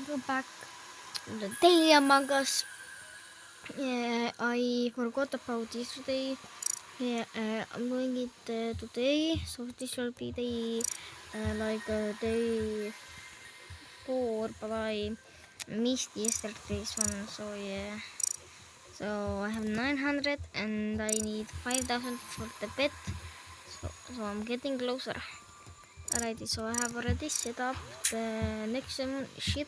welcome back to the Daily Among Us. Yeah, I forgot about yesterday. Yeah, I'm doing it today, so this will be day day 4, but I missed yesterday's one. So yeah, so I have 900 and I need 5,000 for the bet. So I'm getting closer. Alrighty, so I have already set up the next ship,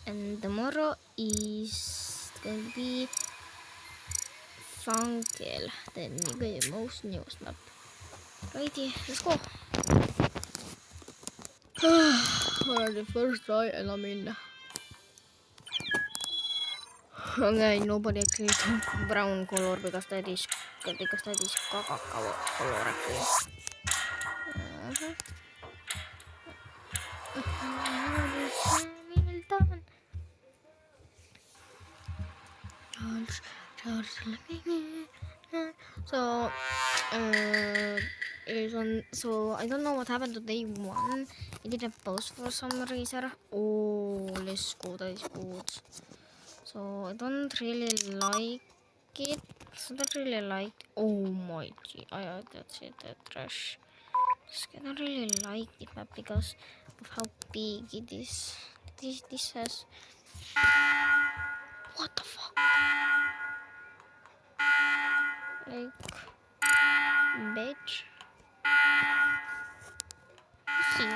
and tomorrow is going to be Funkel, the most newest map. Righty, let's go. Alright, first try, and I'm in. Okay, nobody actually took brown color because that is caca color actually. So I don't know what happened to day 1. It didn't post for some reason. Oh, let's go, that is good. So I don't really like it. Oh my gee, that's it, that trash. I don't really like it map because of how big it is. This has, what the fuck? Like, bitch. See.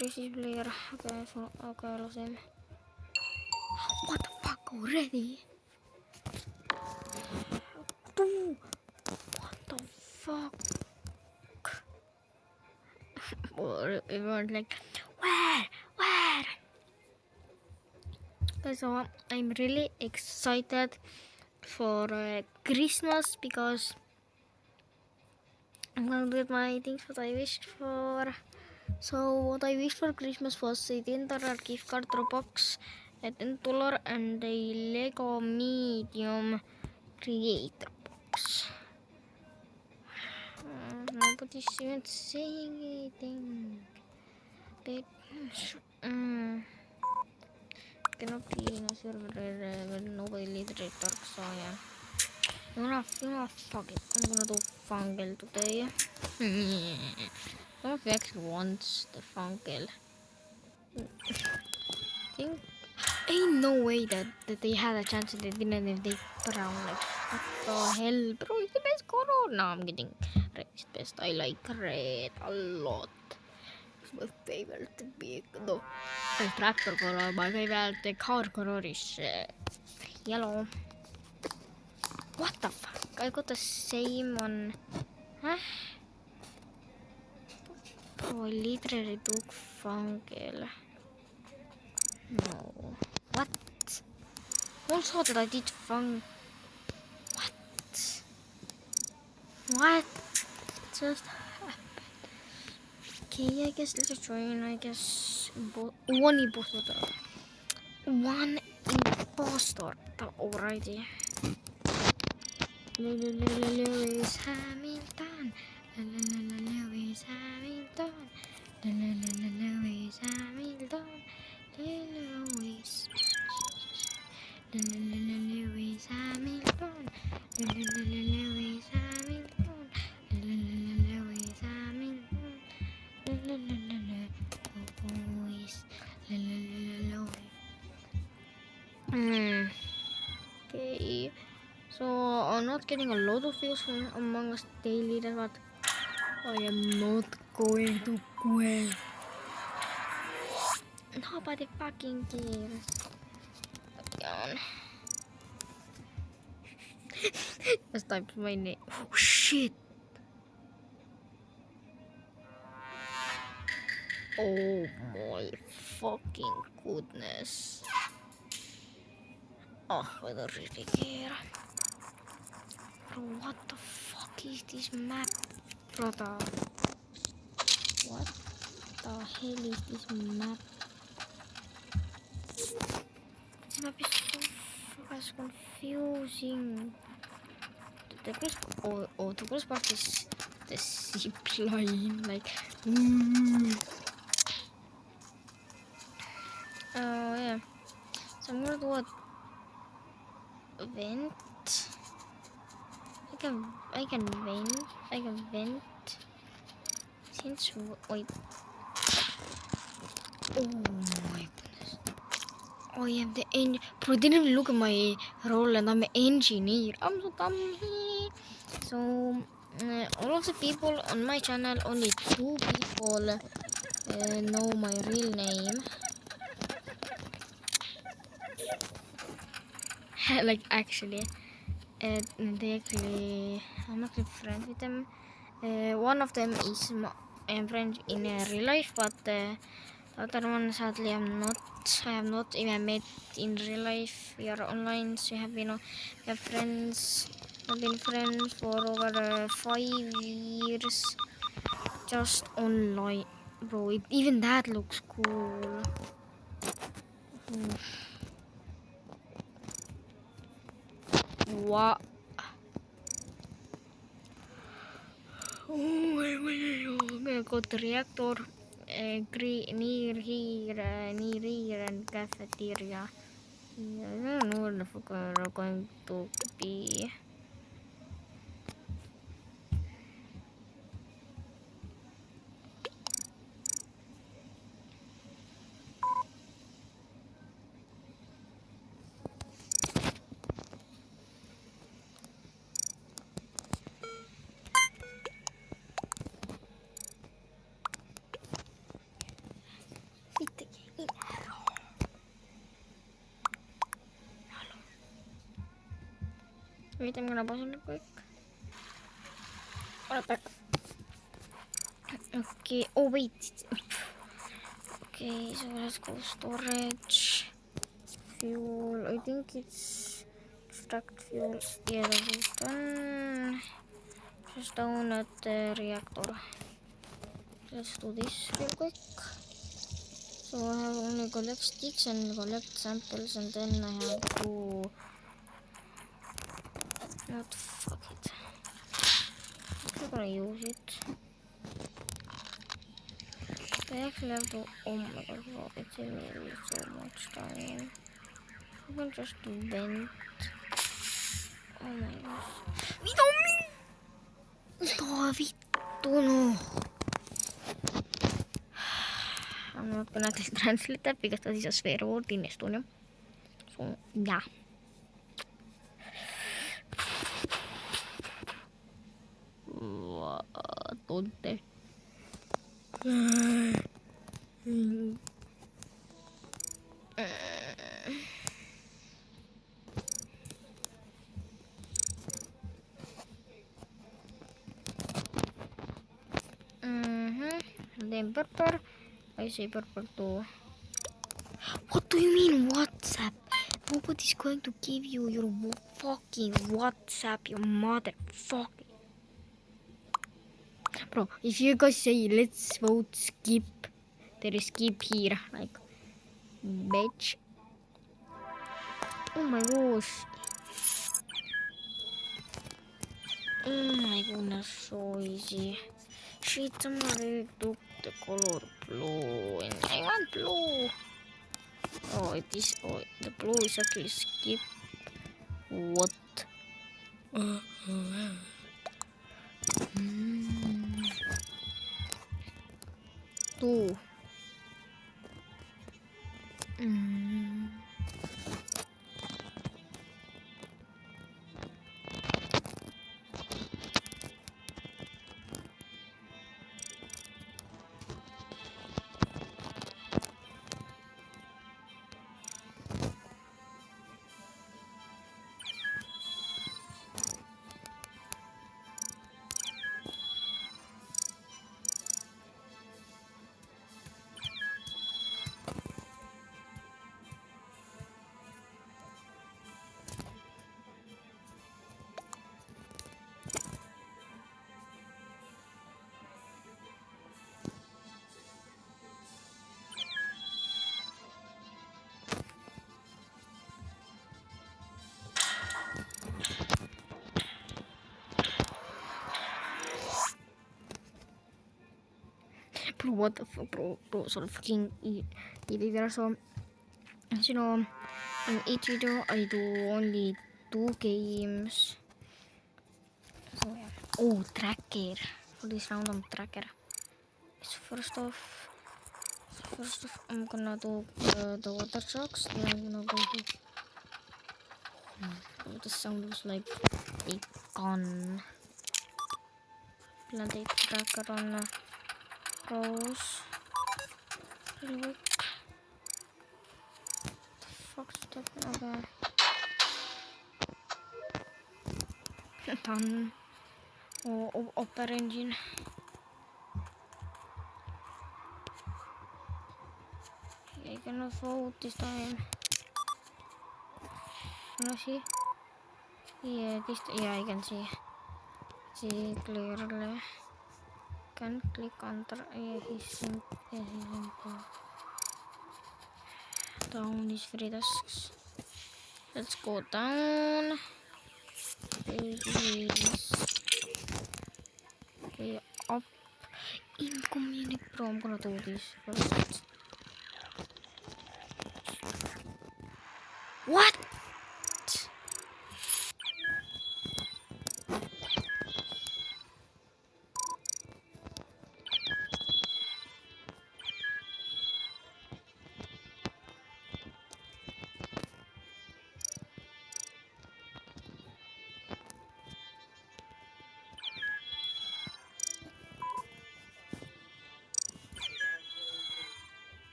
Receive player. Okay, I lost him. What the fuck already? Dude, what the fuck? Everyone's like, where? Okay, so I'm really excited for Christmas because I'm gonna do my things what I wished for. So what I wished for Christmas was a $10 gift card Robux, a $10 and a Lego Medium Creator Box. Nobody's even saying anything. Cannot be in a server where nobody literally talks, so yeah. You know, fuck it. I'm gonna do Funkel today. Some of you actually wants the Funkel. Think ain't no way that they had a chance and they didn't if they brown. Like, what the hell, bro? It's the best color. No, I'm getting red is best. I like red a lot. It's my favorite vehicle. The tractor color. My favorite car color is yellow. What the fuck? I got the same one. Huh? Oh, I literally took Funkel. No. What? Also that I did Funk. What just happened? Okay, I guess let's join. I guess one impostor. One impostor. Alrighty. Lewis Hamilton. Lewis Hamilton. Lewis Hamilton. Lewis. Lewis Hamilton. Lewis Hamilton. Lewis Hamilton. Okay. So I'm not getting a lot of views from Among Us daily, but I am not going to quit. Nobody fucking cares. Just typed my name. Oh shit! Oh my fucking goodness. Oh, I don't really care. Bro, what the fuck is this map, brother? What the hell is this map? This map is so That's confusing. The coolest part is the zip line. Like, oh yeah. So I'm gonna do a vent. I can vent. Since wait. Oh my goodness. Oh yeah, the engine. Bro, I didn't even look at my role, and I'm an engineer. I'm so dumb. So all of the people on my channel, only 2 people know my real name. Like actually, I'm actually friends with them. One of them is my friend in real life, but the other one sadly I have not even met in real life. We are online, so we have friends. We've been friends for over 5 years, just online, bro. Even that looks cool. What? Oh my god, the reactor near here and cafeteria. Yeah, I don't know where the fuck we're going to be. Wait, I'm gonna pause it quick. Right back. Okay. Oh wait. Okay, so let's go storage. Fuel. I think it's extract fuel. Yeah, that is done. Just down at the reactor. Let's do this real quick. So I have only collect sticks and collect samples, and then I have to not fuck it. I'm gonna use it. I actually have to. Oh my god, bro, it's taking me so much time. You can just vent. Oh my gosh. We don't mean. No, we don't know. I'm not gonna translate that because that is a swear word in Estonian. So, yeah. Tonte. And then purple. I say purple too. What do you mean WhatsApp? Nobody's going to give you your fucking WhatsApp, you motherfucker. Bro, if you guys say let's vote skip, there is skip here. Like, bitch. Oh my gosh. Oh my goodness, so easy. Shit, somebody took the color blue and I want blue. Oh, the blue is actually skip. What? Two. what the fuck, bro? Bro, so fucking idiot. So, as you know, in each video I do only 2 games. So yeah. Oh, tracker. For this round, I'm tracker. So first off, I'm gonna do the water trucks. Then I'm gonna go to. Oh, the sound was like a gun. Plant a tracker on Rose. Really quick. The fuck's that? Okay. Done. Oh, upper engine. I cannot vote this time. Can I see? Yeah, I can see. See clearly. Can click enter. Yeah, he's simple. Down is free tasks. Let's go down. Please. Okay, up in community pro. I'm gonna do this first. What?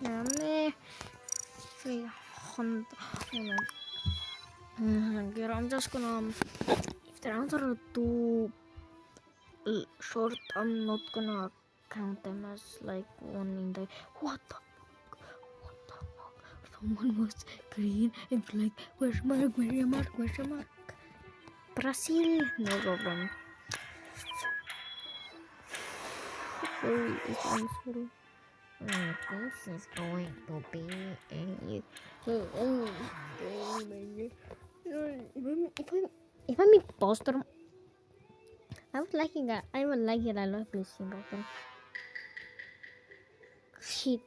Yeah, 300. Here I'm just gonna. If the rounds are too short, I'm not gonna count them as like one in the. What the fuck? What the fuck? Someone was green and like, where's mark? Where's your mark? Where's your mark? Brazil, no problem. Sorry, I'm sorry. This is going to be if I'm imposter, I would like it. I love this single thing. Shit.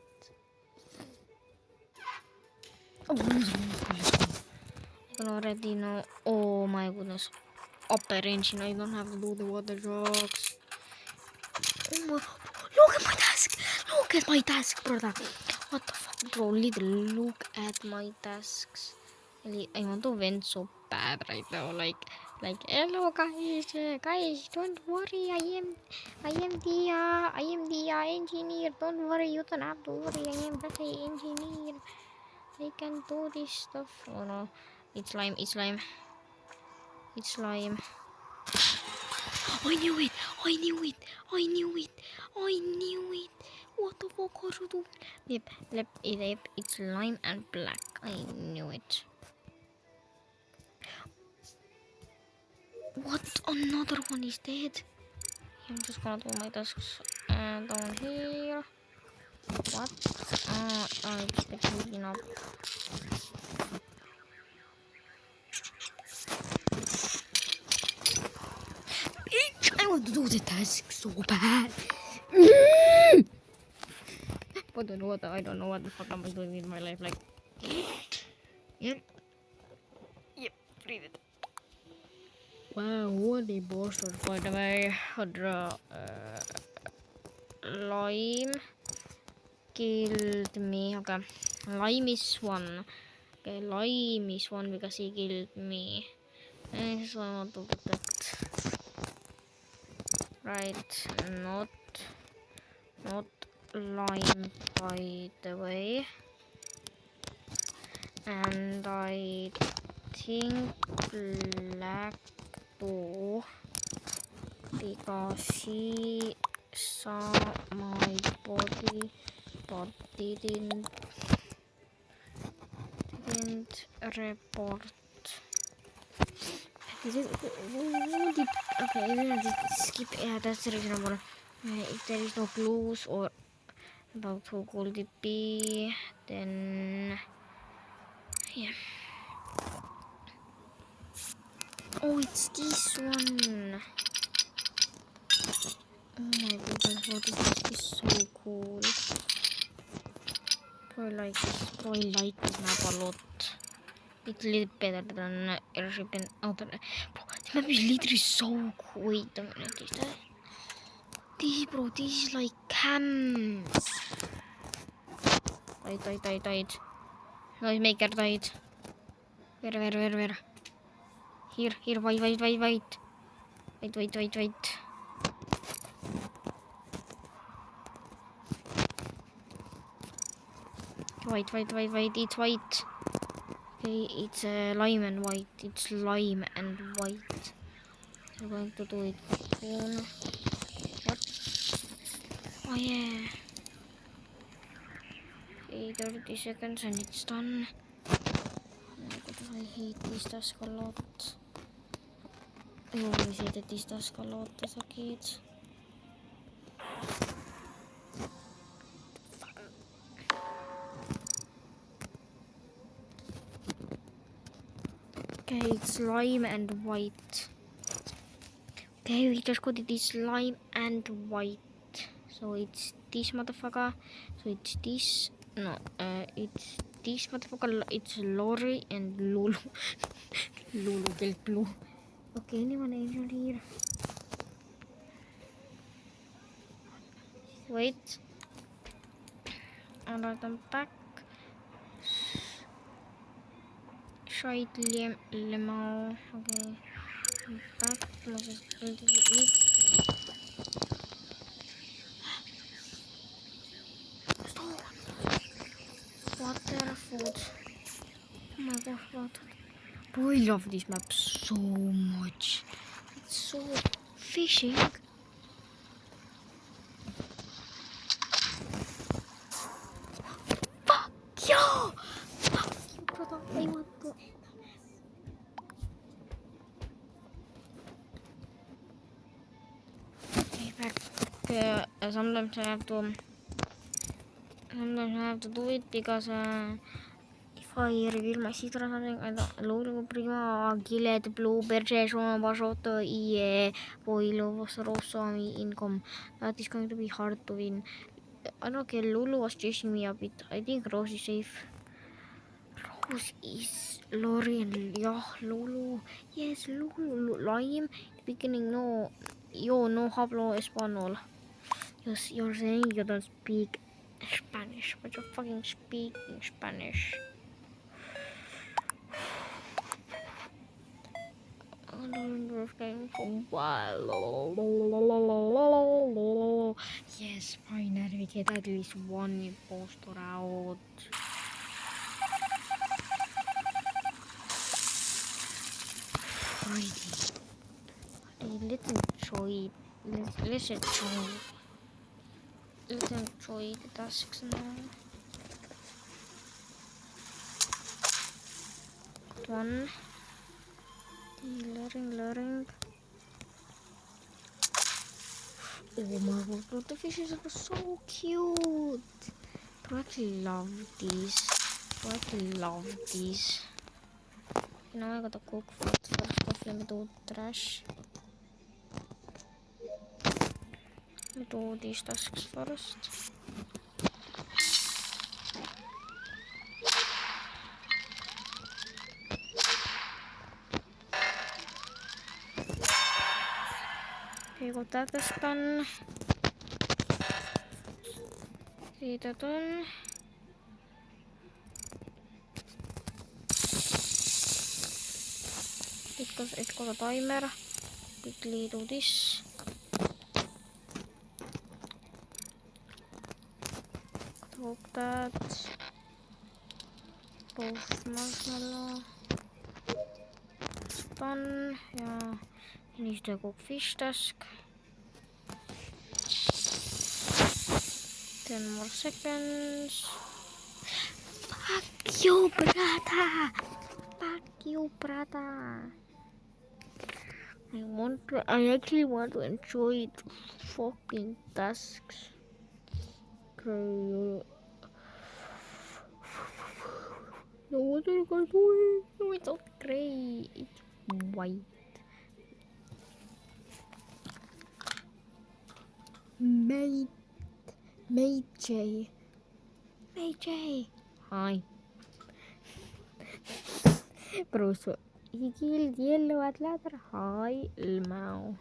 Oh, I can already know. Oh my goodness. Upper engine. I don't have to do the water trucks. Oh my. Look at my task. Look at my task, brother. What the fuck, bro? Look at my tasks. I want to win so bad right now. Like, hello guys, don't worry. I am the engineer. Don't worry, you don't have to worry. I am the engineer. I can do this stuff. Oh no, it's lime. It's lime. It's lime. I knew it. I knew it. I knew it. I knew it. What the fuck are you doing? Yep. It's lime and black. I knew it. What? Another one is dead. I'm just gonna do my tasks down here. What? It's the cleaning up. I want to do the task so bad. I don't know what the fuck am I doing in my life. Like, yep, read it. Wow, what a bastard, by the way. Lime killed me. Okay, Lime is one. Okay, Lime is one because he killed me. So I want to protect. Right, not Lime, by the way. And I think black too, because she saw my body but didn't report. Okay, skip. Yeah, that's the reason I'm gonna If there is no clues or about who could it be, then yeah. Oh, it's this one. Oh my goodness, what is this? This is so cool. Probably like this map a lot. It's a little better than Airship and Outer. Bro, this map is literally so cool. Wait a minute, is that? This is like camps. Right. Noisemaker died. Where? Here, wait. Wait. Wait, it's white. Okay, it's lime and white. It's lime and white. We're going to do it soon. What? Oh yeah. Okay, 30 seconds and it's done. Oh my god, I hate this task a lot. I always hated this task a lot as a kid. Okay, it's lime and white. Okay, we just got it is lime and white. So it's this motherfucker. So it's this. No, it's this motherfucker. It's Lori and Lulu. Lulu killed Blue. Okay, anyone angel here? Wait. Alright, I'm back. Shite lemon. Okay. I'm back. Let's just build it. Water, food. Oh my gosh, water. Bro, I love this map so much. It's so fishing. Fuck you! Fuck you, brother. I want to. Okay, back. Sometimes I have to do it because if I reveal my secret or something, I don't loro prima giled blue perce sono basotto ie poi lo rosso mi income. That is going to be hard to win. I don't care. Lulu was chasing me a bit. I think Rose is safe. Rose is Lori and yeah, Lulu. Yes, Lulu. Lime. Beginning no. Yo no hablo español. Yes, you're saying you don't speak Spanish, but you're fucking speaking Spanish. I don't understand for a while. Yes, finally we get at least one imposter out. Friday. Let's enjoy. Let's enjoy the tasks now. One. Learning. Oh my god, the fishes are so cute. I actually love these. Now I gotta cook food first off. Let me do trash. Let me do these tasks first. Okay, got that task done. Okay, that done. It's got a timer. Quickly do this. Cook that. Roast marshmallow. Done. Yeah. I need to cook fish task. 10 more seconds. Fuck you, brother. I actually want to enjoy the fucking tasks. No, what are you guys doing? No, it's not grey. It's white. Mate J. Mate J. Hi. Bro, so he killed Yellow at ladder. Hi, Elmao.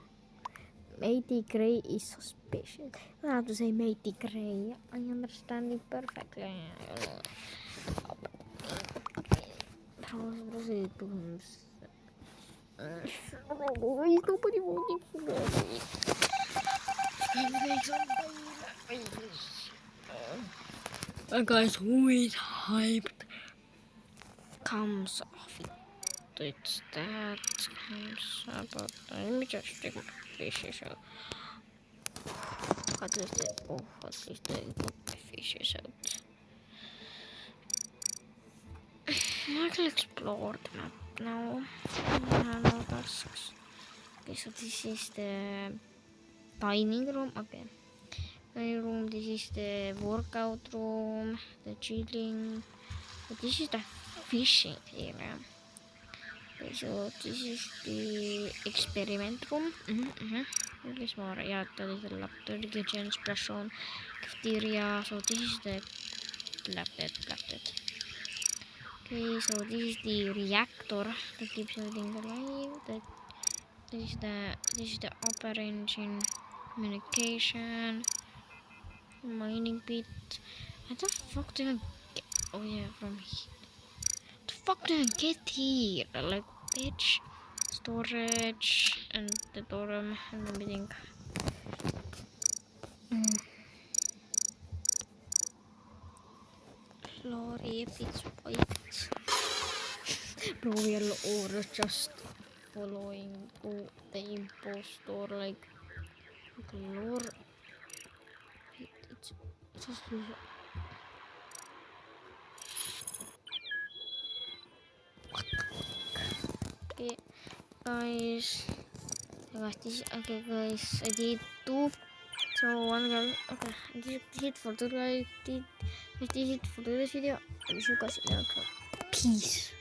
Matey Gray is suspicious. I have to say Matey Gray. I understand it perfectly. Bro, nobody voting for me. Guys, who is hyped? Comes off it. It's that comes about. Let me just take my fishes out. What is it? Oh, what is the fishes out? I can explore the map now. No tasks. Okay, so this is the dining room. Okay. Dining room, this is the workout room, the chilling. This is the fishing area. Okay, so this is the experiment room. This more, yeah, that is the lab, the kitchen, splash zone, cafeteria. So this is the lab bed. Okay, so this is the reactor that keeps everything alive. This is the upper engine communication. Mining pit. How the fuck did I get? Oh yeah, from here. The fuck did I get here? Like, bitch. Storage and the dorm and everything. Floor if it's white. Bro, we are all just following the impostor like lore. It's just. Okay, guys. Okay, guys. I did two. So one guy. Okay, this is it for today. This is it for today's video. I wish you guys a peace.